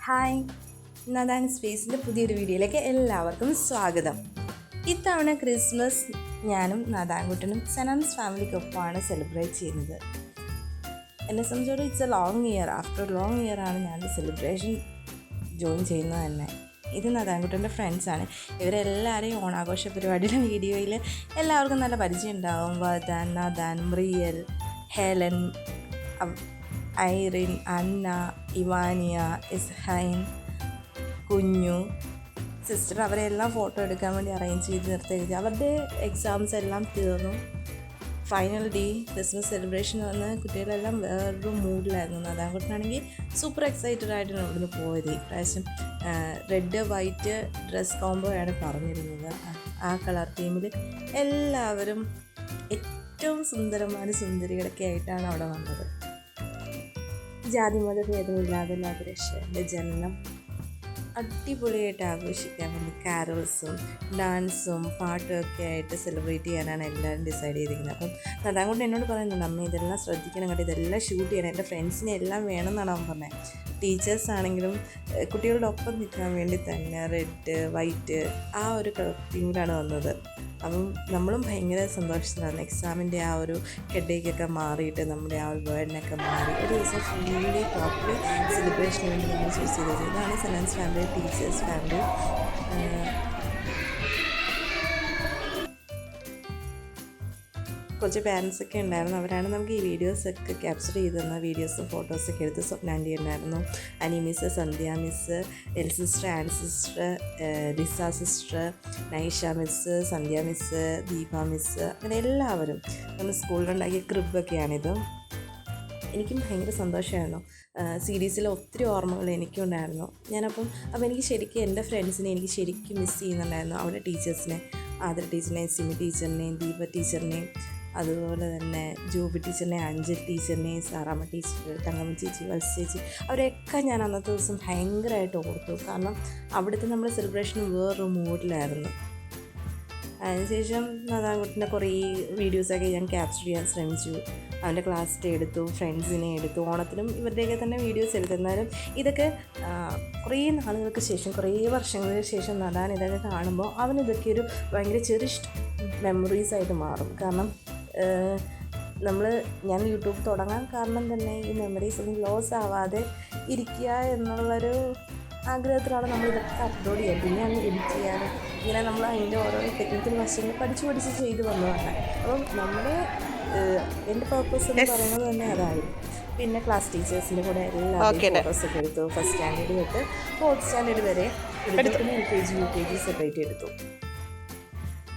Hi, Nathan സ്പേസിൻ്റെ പുതിയൊരു വീഡിയോയിലേക്ക് എല്ലാവർക്കും സ്വാഗതം. ഇത്തവണ ക്രിസ്മസ് ഞാനും നാദാൻകുട്ടനും സനാൻസ് ഫാമിലിക്കൊപ്പമാണ് സെലിബ്രേറ്റ് ചെയ്യുന്നത്. എന്നെ സംബന്ധിച്ചോളം it's A long year. After long year ആണ് ഞാൻ ജോയിൻ ചെയ്യുന്നത് തന്നെ. ഇത് നാദാൻകുട്ടൻ്റെ ഫ്രണ്ട്സാണ്. ഇവരെല്ലാവരെയും ഓണാഘോഷ പരിപാടിയുടെ വീഡിയോയിൽ എല്ലാവർക്കും നല്ല പരിചയം ഉണ്ടാവും. Vadan, Nadan, Riyal, Helen, Irene, Anna, Ivania, Ishain, കുഞ്ഞു, സിസ്റ്റർ, അവരെല്ലാം ഫോട്ടോ എടുക്കാൻ വേണ്ടി അറേഞ്ച് ചെയ്ത് നിർത്തി. അവരുടെ എക്സാംസ് എല്ലാം തീർന്നു. ഫൈനൽ ഡേ ക്രിസ്മസ് സെലിബ്രേഷൻ വന്ന് കുട്ടികളെല്ലാം വേറൊരു മൂഡിലായിരുന്നു. നാദാൻകുട്ടനാണെങ്കിൽ സൂപ്പർ എക്സൈറ്റഡ് ആയിട്ടാണ് ഇവിടുന്ന് പോയത്. ഇപ്രാവശ്യം റെഡ് വൈറ്റ് ഡ്രസ് കോംബോ ആണ് പറഞ്ഞിരുന്നത്. ആ കളർ തീമിൽ എല്ലാവരും ഏറ്റവും സുന്ദരികളൊക്കെ ആയിട്ടാണ് അവിടെ വന്നത്. ജാതിമത ഭേദമില്ലാതെ ലോകരക്ഷകൻ്റെ ജനനം അടിപൊളിയായിട്ട് ആഘോഷിക്കാൻ വേണ്ടി കാരോൾസും ഡാൻസും പാട്ടും ഒക്കെ ആയിട്ട് സെലിബ്രേറ്റ് ചെയ്യാനാണ് എല്ലാവരും ഡിസൈഡ് ചെയ്തിരിക്കുന്നത്. അപ്പം നാദാൻകുട്ടൻ എന്നോട് പറയുന്നുണ്ട്, അമ്മ ഇതെല്ലാം ശ്രദ്ധിക്കണം കേട്ടോ, ഇതെല്ലാം ഷൂട്ട് ചെയ്യണം, എൻ്റെ ഫ്രണ്ട്സിനെ എല്ലാം വേണമെന്നാണ് അവൻ പറഞ്ഞത്. ടീച്ചേഴ്സ് ആണെങ്കിലും കുട്ടികളുടെ ഒപ്പം നിൽക്കാൻ വേണ്ടി തന്നെ റെഡ് വൈറ്റ് ആ ഒരു തീമിലാണ് വന്നത്. അപ്പം നമ്മളും ഭയങ്കര സന്തോഷത്തിലാണ്. എക്സാമിൻ്റെ ആ ഒരു ഹെഡേക്കൊക്കെ മാറിയിട്ട് നമ്മുടെ ആ ഒരു വേർഡിനൊക്കെ മാറി ഒരു ദിവസം ഫുള്ളി പ്രോപ്പർലി സെലിബ്രേഷന് വേണ്ടി നമ്മൾ ചൂസ് ചെയ്തത്. ഇതാണ് സനാൻസ് ഫാമിലി, ടീച്ചേഴ്സ് ഫാമിലി. കുറച്ച് പാരൻസൊക്കെ ഉണ്ടായിരുന്നു. അവരാണ് നമുക്ക് ഈ വീഡിയോസൊക്കെ ക്യാപ്ചർ ചെയ്ത് തന്ന വീഡിയോസും ഫോട്ടോസൊക്കെ എടുത്ത്. സ്വപ്നാൻറ്റി ഉണ്ടായിരുന്നു, Ani miss, Sandhya miss, L sister, Ann sister, Lisa sister, Naisha miss, Sandhya miss, Deepa miss, അങ്ങനെ എല്ലാവരും നമ്മൾ സ്കൂളിലുണ്ടാക്കിയ ക്രിബൊക്കെയാണിത്. എനിക്കും ഭയങ്കര സന്തോഷമായിരുന്നു. സീരീസിലെ ഒത്തിരി ഓർമ്മകൾ എനിക്കും ഉണ്ടായിരുന്നു. അപ്പോൾ എനിക്ക് ശരിക്കും എൻ്റെ ഫ്രണ്ട്സിനെ എനിക്ക് ശരിക്കും മിസ് ചെയ്യുന്നുണ്ടായിരുന്നു. അവിടെ ടീച്ചേഴ്സിനെ, ആദർ ടീച്ചറിനെയും, സിമി ടീച്ചറിനെയും, ദീപ ടീച്ചറിനെയും, അതുപോലെ തന്നെ ജോബി ടീച്ചറിനെ, അഞ്ജൽ ടീച്ചറിനെ, സാറാമ്മ ടീച്ചർ, തങ്കമ്മ ചേച്ചി, വത്സ ചേച്ചി, അവരെയൊക്കെ ഞാൻ അന്നത്തെ ദിവസം ഭയങ്കരമായിട്ട് ഓർത്തു. കാരണം അവിടുത്തെ നമ്മുടെ സെലിബ്രേഷൻ വേറൊരു മൂഡിലായിരുന്നു. അതിനുശേഷം നാദാൻകുട്ടൻ്റെ കുറേ വീഡിയോസൊക്കെ ഞാൻ ക്യാപ്ചർ ചെയ്യാൻ ശ്രമിച്ചു. അവൻ്റെ ക്ലാസ്സിൽ എടുത്തു, ഫ്രണ്ട്സിനെ എടുത്തു. ഓണത്തിനും ഇവരുടെയൊക്കെ തന്നെ വീഡിയോസ് എടുത്തു. എന്നാലും ഇതൊക്കെ കുറേ നാളുകൾക്ക് ശേഷം, കുറേ വർഷങ്ങൾക്ക് ശേഷം നദാൻ ഇതൊക്കെ കാണുമ്പോൾ അവനിതൊക്കെ ഒരു ഭയങ്കര ചെറിയ മെമ്മറീസായിട്ട് മാറും. കാരണം ഞാൻ യൂട്യൂബ് തുടങ്ങാൻ കാരണം തന്നെ ഈ മെമ്മറീസ് ഒന്നും ലോസ് ആവാതെ ഇരിക്കുക എന്നുള്ളൊരു ആഗ്രഹത്തിലാണ് നമ്മളിതൊക്കെ അപ്ലോഡ് ചെയ്യുക. പിന്നെ അങ്ങ് എഡിറ്റ് ചെയ്യാനും ഇങ്ങനെ നമ്മൾ അതിൻ്റെ ഓരോ ടെക്നിക്കൽ വശങ്ങൾ പഠിച്ച് ചെയ്ത് വന്നതാണ്. അപ്പം എൻ്റെ പർപ്പസ് എന്ന് പറയുന്നത് തന്നെ അതായിരുന്നു. പിന്നെ ക്ലാസ് ടീച്ചേഴ്സിൻ്റെ കൂടെ എല്ലാവരും ഫോട്ടോസൊക്കെ എടുത്തു. ഫസ്റ്റ് സ്റ്റാൻഡേർഡ് തൊട്ട് 4th സ്റ്റാൻഡേർഡ് വരെ പിന്നെ LKG UKG സെപ്പറേറ്റ് എടുത്തു.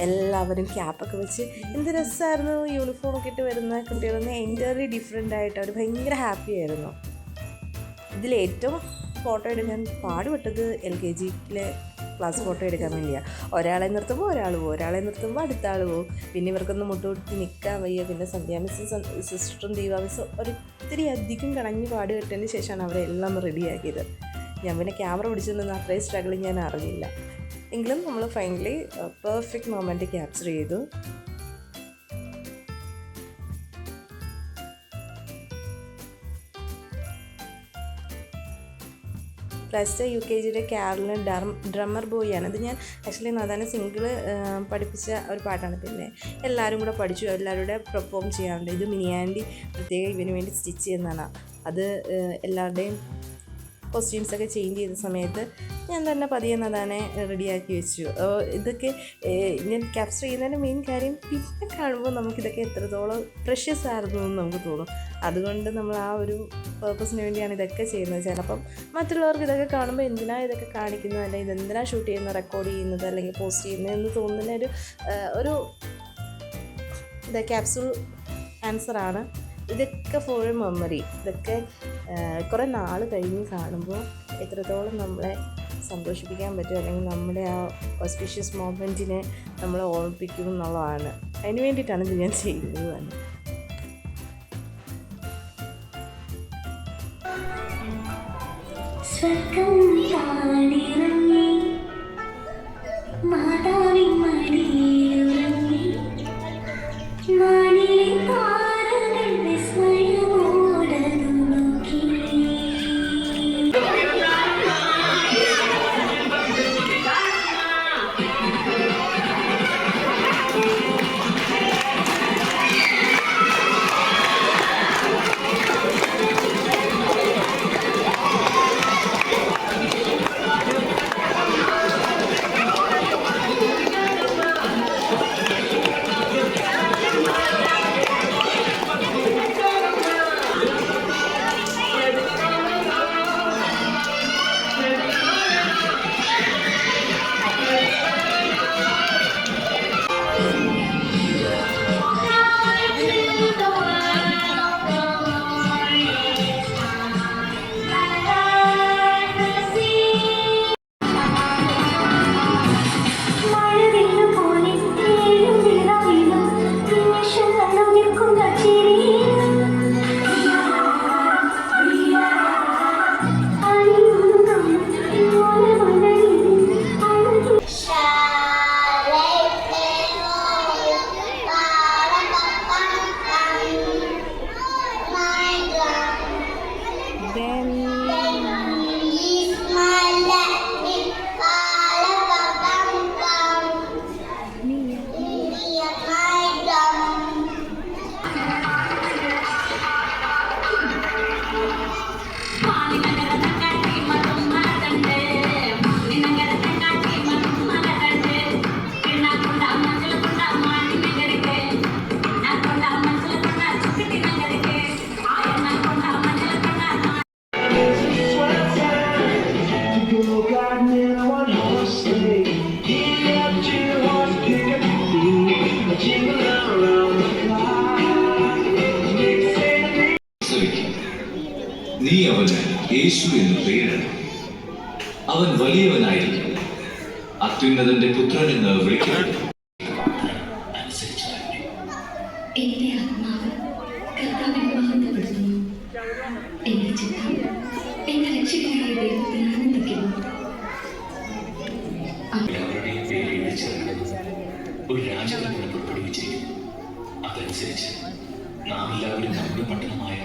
എല്ലാവരും ക്യാപ്പൊക്കെ വെച്ച് എന്ത് രസമായിരുന്നു. യൂണിഫോമൊക്കെ ഇട്ട് വരുന്ന കുട്ടികളൊന്നും എൻ്റർലി ഡിഫറെൻ്റ് ആയിട്ട് അവർ ഭയങ്കര ഹാപ്പി ആയിരുന്നു. ഇതിലേറ്റവും ഫോട്ടോ എടുക്കാൻ പാടുപെട്ടത് LKGയിലെ ക്ലാസ് ഫോട്ടോ എടുക്കാൻ വേണ്ടിയാണ്. ഒരാളെ നിർത്തുമ്പോൾ ഒരാൾ പോകും, ഒരാളെ നിർത്തുമ്പോൾ അടുത്ത ആൾ പോകും. പിന്നെ ഇവർക്കൊന്ന് മുട്ടുകൊടുത്ത് നിൽക്കാൻ വയ്യ. പിന്നെ സന്ധ്യ മിസ്സും സിസ്റ്ററും ദീപ മിസ്സും ഒത്തിരി അധികം കണഞ്ഞ് പാടുകെട്ടതിന് ശേഷമാണ് അവരെല്ലാം റെഡിയാക്കിയത്. ഞാൻ പിന്നെ ക്യാമറ പിടിച്ചിരുന്ന അത്രയും സ്ട്രഗിൾ ഞാൻ അറിഞ്ഞില്ല. എങ്കിലും നമ്മൾ ഫൈനലി പെർഫെക്റ്റ് മൊമെൻറ്റ് ക്യാപ്ചർ ചെയ്തു. ഫസ്റ്റ് UKGയുടെ കാരലിന് ഡ്രമ്മർ ബോയാണ്. അത് ഞാൻ ആക്ച്വലി നാദാനെ സിംഗിൾ പഠിപ്പിച്ച ഒരു പാട്ടാണ്. പിന്നെ എല്ലാവരും കൂടെ പഠിച്ചു, എല്ലാവരും കൂടെ പെർഫോം ചെയ്യാറുണ്ട്. ഇത് മിനിയാൻറ്റി പ്രത്യേകം ഇവന് വേണ്ടി സ്റ്റിച്ച് ചെയ്യുന്നതാണ്. അത് എല്ലാവരുടെയും കോസ്റ്റ്യൂംസൊക്കെ ചേഞ്ച് ചെയ്ത സമയത്ത് ഞാൻ തന്നെ പതിയെ നദാനെ റെഡിയാക്കി വെച്ചു. ഇതൊക്കെ ഞാൻ ക്യാപ്ചർ ചെയ്യുന്നതിൻ്റെ മെയിൻ കാര്യം പിന്നെ കാണുമ്പോൾ നമുക്കിതൊക്കെ എത്രത്തോളം പ്രഷ്യസ് ആയിരുന്നു എന്ന് നമുക്ക് തോന്നും. അതുകൊണ്ട് നമ്മൾ ആ ഒരു പേർപ്പസിന് വേണ്ടിയാണ് ഇതൊക്കെ ചെയ്യുന്നത്. ചിലപ്പം മറ്റുള്ളവർക്ക് ഇതൊക്കെ കാണുമ്പോൾ എന്തിനാ ഇതൊക്കെ കാണിക്കുന്നത്, അല്ലെങ്കിൽ ഇതെന്തിനാ ഷൂട്ട് ചെയ്യുന്നത്, റെക്കോർഡ് ചെയ്യുന്നത്, അല്ലെങ്കിൽ പോസ്റ്റ് ചെയ്യുന്നത് എന്ന് തോന്നുന്ന ഒരു ക്യാപ്സൂൾ ആൻസറാണ്. ഇതൊക്കെ ഫോർ മെമ്മറി. ഇതൊക്കെ കുറേ നാൾ കഴിഞ്ഞ് കാണുമ്പോൾ എത്രത്തോളം നമ്മളെ സന്തോഷിപ്പിക്കാൻ പറ്റും, അല്ലെങ്കിൽ നമ്മുടെ ആ ഓസ്പീഷ്യസ് മൊമെൻറ്റിനെ നമ്മളെ ഓർമ്മിപ്പിക്കും എന്നുള്ളതാണ്. അതിന് വേണ്ടിയിട്ടാണ് ഇത് ഞാൻ ചെയ്യുന്നത് തന്നെ. വീഴണം. അവൻ വലിയവനായിരിക്കും, അത്യുന്നതന്റെ പുത്രൻ എന്ന് വിളിക്കപ്പെടും. എന്റെ ആത്മാവ് കർത്താവിനെ മഹത്വപ്പെടുത്തുന്നു. എന്റെ ചിത്തം എന്റെ രക്ഷകനായ ദൈവത്തിൽ ആനന്ദിക്കുന്നു. എല്ലാവരുടെയും പേര് എഴുതിച്ചേർക്കുന്നത് ഒരു രാജകൽപ്പന പുറപ്പെടുവിച്ചിരിക്കുന്നു. അതനുസരിച്ച് നാം എല്ലാവരും നമ്മുടെ പട്ടണമായ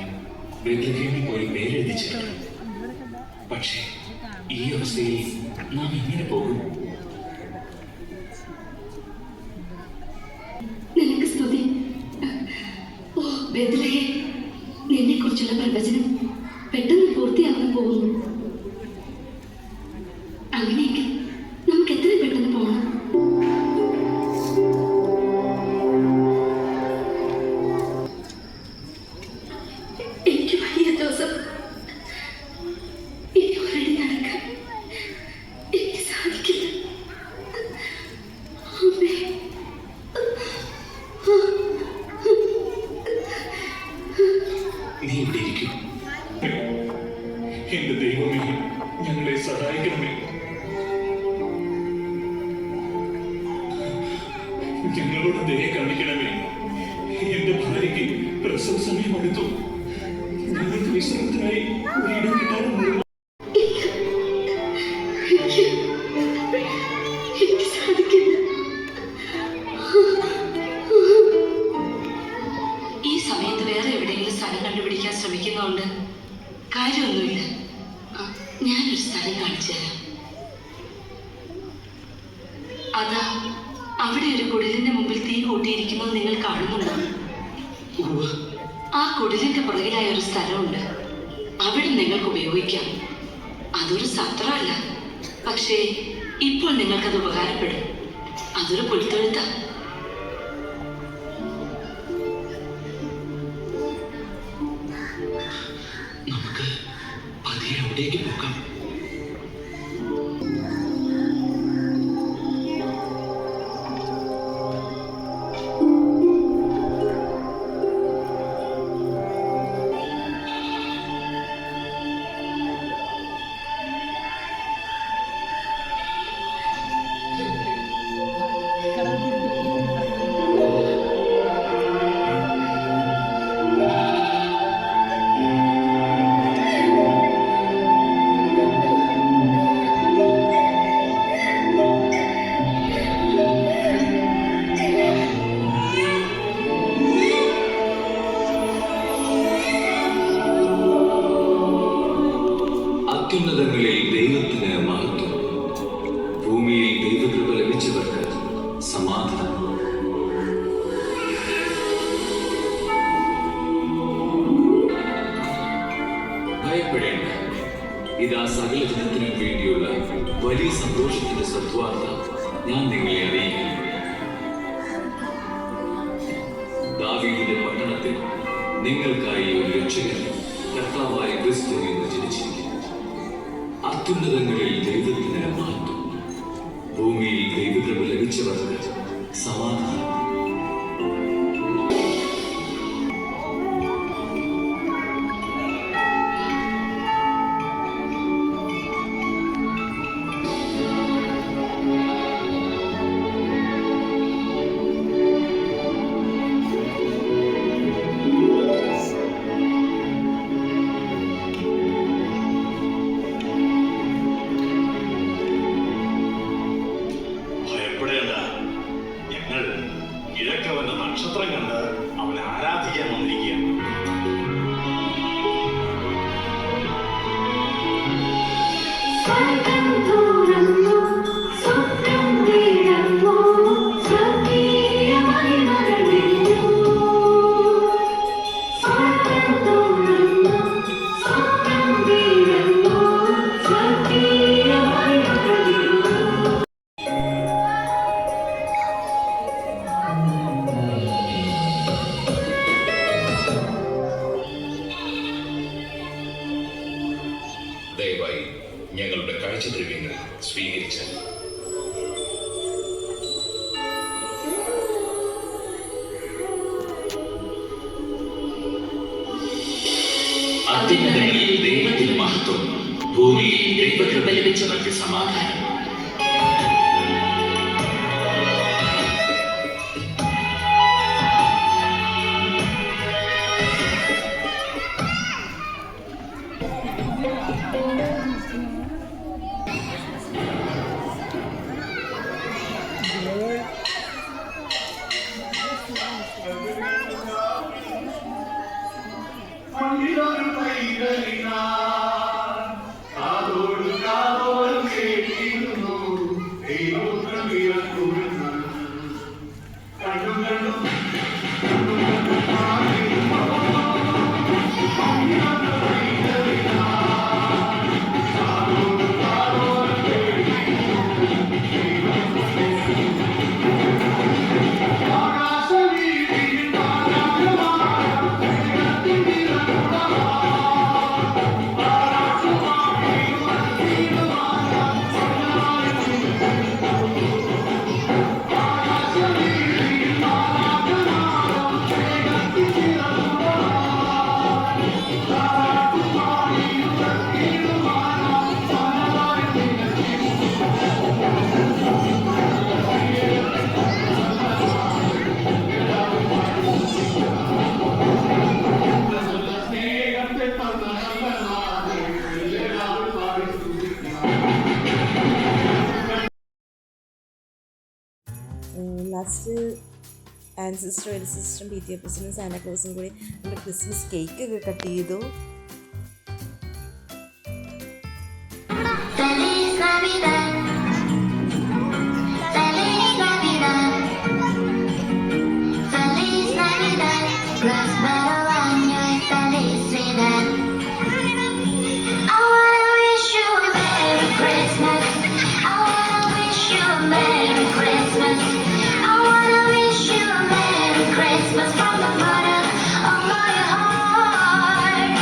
ബേത്ലഹേമിൽ പോയി പേരെഴുതി ചേർക്കണം. പക്ഷേ ഈ അവസ്ഥയിൽ നാം എങ്ങനെ പോകും? നിനക്ക് സ്തുതി. ഓ ബേത്ലഹേം, നിന്നെ കുറിച്ചുള്ള പ്രവചനം പെട്ടെന്ന് പൂർത്തിയാകാൻ പോകുന്നു. അങ്ങനെയെങ്കിൽ നമുക്ക് എത്രയും പെട്ടെന്ന് പോകണം. എനിക്ക് വയ്യ ജോസഫ്, ഇനി ഒരടി നടക്കാൻ എനിക്ക് സാധിക്കില്ല. അമ്മേ, നീ ഇവിടെ ഇരിക്കും. എന്റെ ദൈവമേ, ഞങ്ങളെ സഹായിക്കണമേ. ഞങ്ങളോട് ദയ കാണിക്കണമേ. എന്റെ ഭാര്യയ്ക്ക് പ്രസവ സമയം അടുത്തു. ഞങ്ങൾക്ക് വിശ്രമത്തിനായി ഒരിടം കിട്ടാറുണ്ട്. എനിക്ക് സാധിക്കില്ല. ഈ സമയത്ത് വേറെ എവിടെയെങ്കിലും സ്ഥലം കണ്ടുപിടിക്കാൻ ശ്രമിക്കുന്നതുകൊണ്ട് കാര്യമൊന്നുമില്ല. ഞാനൊരു സ്ഥലം കാണിച്ചു തരാം. അതാ അവിടെ ഒരു കുടിലിന്റെ മുമ്പിൽ തീ കൂട്ടിയിരിക്കുന്നത് നിങ്ങൾ കാണുന്നുണ്ടോ? ആ കുടിലിന്റെ പുറകിലായ ഒരു സ്ഥലമുണ്ട്. അവിടെ നിങ്ങൾക്ക് ഉപയോഗിക്കാം. അതൊരു സത്രമല്ല, പക്ഷേ ഇപ്പോൾ നിങ്ങൾക്കത് ഉപകാരപ്പെടും. അതൊരു പുൽത്തൊഴുത്ത. നമുക്ക് പതിയെ അവിടേക്ക് പോകാം. അത്യുന്നതങ്ങളിൽ ദൈവത്തിന് മഹത്വം, ഭൂമിയിൽ ദൈവകൃപ ലഭിച്ചവർക്ക് സമാധാനം. ഭയപ്പെടേണ്ട, ഇതാ സകല ജനത്തിനും വേണ്ടിയുള്ള വലിയ സന്തോഷത്തിന്റെ സദ്വാർത്ത ഞാൻ നിങ്ങളെ അറിയിക്കുന്നു. ദാവീദിന്റെ പട്ടണത്തിൽ നിങ്ങൾക്കായി ഒരു രക്ഷകൻ, കർത്താവായ ക്രിസ്തു എന്ന് ജനിച്ചിരിക്കുന്നു. അത്യുന്നതങ്ങളിൽ ദൈവത്തിന് മഹത്വം, ഭൂമിയിൽ ദൈവകൃപ ലഭിച്ചവർക്ക് സമാധാനം. ഭയപ്പെടേണ്ട, ഞങ്ങൾ കിഴക്ക് വന്ന നക്ഷത്രം കണ്ട് അവനെ ആരാധിക്കാൻ വന്നിരിക്കുകയാണ്. ദയവായി ഞങ്ങളുടെ കാഴ്ചദ്രവ്യങ്ങൾ സ്വീകരിച്ചാൽ. അത്യുന്നതങ്ങളിൽ ദൈവത്തിന് മഹത്വം, ഭൂമി ദൈവകൃപ ലഭിച്ചവർക്ക് സമാധാനം. ലാസ്റ്റ് ആൻസിസ്റ്ററും എൽ സിസ്റ്ററും പി ടി എ പ്രസിഡന്റും സാന്റാക്ലോസും കൂടി നമ്മുടെ ക്രിസ്മസ് കേക്ക് ഒക്കെ കട്ട് ചെയ്തു. Feliz Navidad, Feliz Navidad, Feliz Navidad, próspero año y felicidad. I wanna wish you a Merry Christmas, I wanna wish you a Merry Christmas, I wanna wish you a Merry Christmas from the bottom of my heart.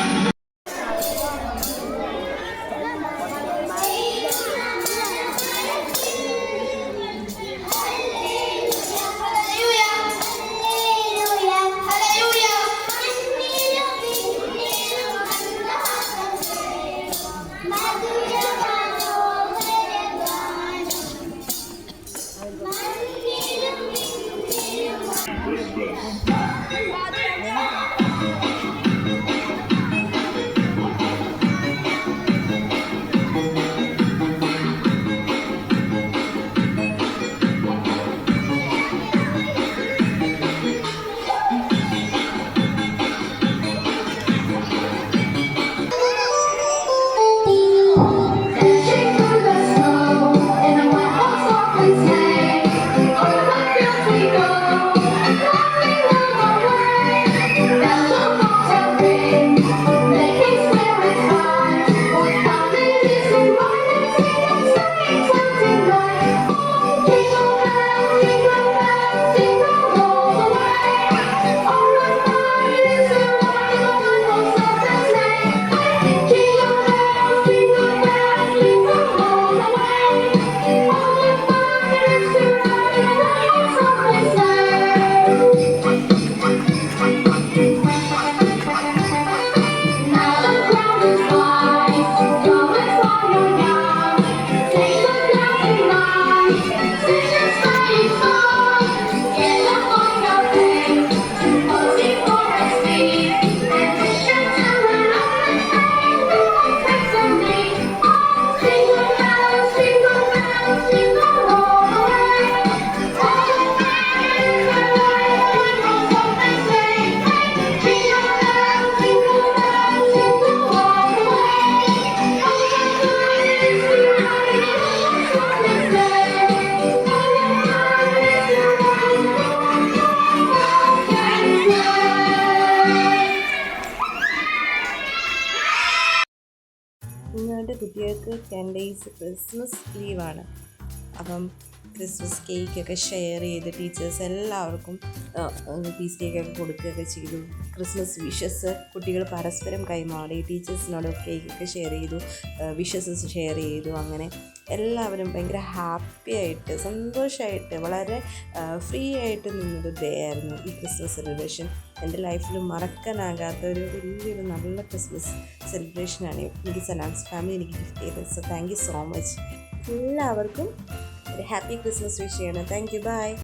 കുഞ്ഞുങ്ങളുടെ കുട്ടികൾക്ക് 10 days Christmas ലീവാണ്. അപ്പം Christmas കേക്കൊക്കെ share ചെയ്ത് teachers എല്ലാവർക്കും piece കേക്കൊക്കെ കൊടുക്കുകയൊക്കെ ചെയ്തു. Christmas wishes കുട്ടികൾ പരസ്പരം കൈമാറി, ടീച്ചേഴ്സിനോട് കേക്കൊക്കെ ഷെയർ ചെയ്തു, വിഷസ് ഷെയർ ചെയ്തു. അങ്ങനെ എല്ലാവരും ഭയങ്കര ഹാപ്പി ആയിട്ട് സന്തോഷമായിട്ട് വളരെ ഫ്രീ ആയിട്ട് നിന്നൊരു ഡേ ആയിരുന്നു ഈ ക്രിസ്മസ് സെലിബ്രേഷൻ. എൻ്റെ ലൈഫിൽ മറക്കാനാകാത്ത ഒരു വലിയൊരു നല്ല ക്രിസ്മസ് സെലിബ്രേഷനാണ് എനിക്ക് സലാംസ് ഫാമിലി എനിക്ക് ഗിഫ്റ്റ് ചെയ്തത്. So thank you so much. എല്ലാവർക്കും ഒരു ഹാപ്പി ക്രിസ്മസ് വിഷ് ചെയ്യണം. Thank you. ബൈ.